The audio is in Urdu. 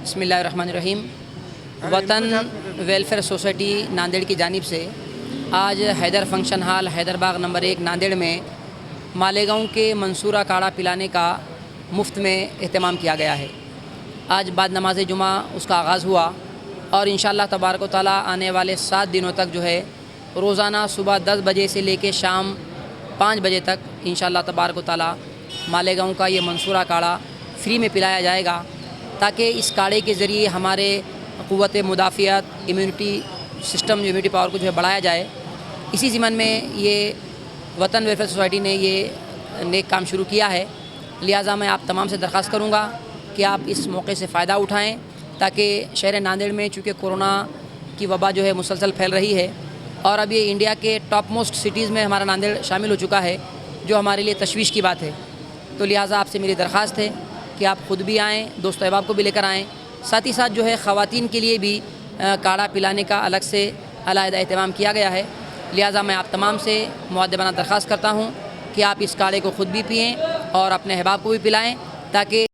بسم اللہ الرحمن الرحیم۔ وطن ویلفیئر سوسائٹی ناندیڑ کی جانب سے آج حیدر فنکشن ہال حیدر باغ نمبر 1 ناندیڑ میں مالیگاؤں کے منصورہ کاڑھا پلانے کا مفت میں اہتمام کیا گیا ہے۔ آج بعد نماز جمعہ اس کا آغاز ہوا اور انشاءاللہ تبارک و تعالیٰ آنے والے 7 دنوں تک جو ہے روزانہ صبح 10 بجے سے لے کے شام 5 بجے تک انشاءاللہ تبارک و تعالیٰ مالیگاؤں کا یہ منصورہ کاڑھا فری میں پلایا جائے گا، تاکہ اس کاڑھے کے ذریعے ہمارے قوت مدافعت، امیونٹی سسٹم، امیونٹی پاور کو جو ہے بڑھایا جائے۔ اسی ضمن میں یہ وطن ویلفیئر سوسائٹی نے یہ نیک کام شروع کیا ہے، لہٰذا میں آپ تمام سے درخواست کروں گا کہ آپ اس موقع سے فائدہ اٹھائیں، تاکہ شہر ناندیڑ میں چونکہ کورونا کی وبا جو ہے مسلسل پھیل رہی ہے اور اب یہ انڈیا کے ٹاپ موسٹ سٹیز میں ہمارا ناندیڑ شامل ہو چکا ہے، جو ہمارے لیے تشویش کی بات ہے۔ تو لہٰذا آپ سے میری درخواست ہے کہ آپ خود بھی آئیں، دوست احباب کو بھی لے کر آئیں، ساتھ ہی ساتھ جو ہے خواتین کے لیے بھی کاڑھا پلانے کا الگ سے علیحدہ اہتمام کیا گیا ہے۔ لہٰذا میں آپ تمام سے مؤدبانہ درخواست کرتا ہوں کہ آپ اس کاڑھے کو خود بھی پئیں اور اپنے احباب کو بھی پلائیں، تاکہ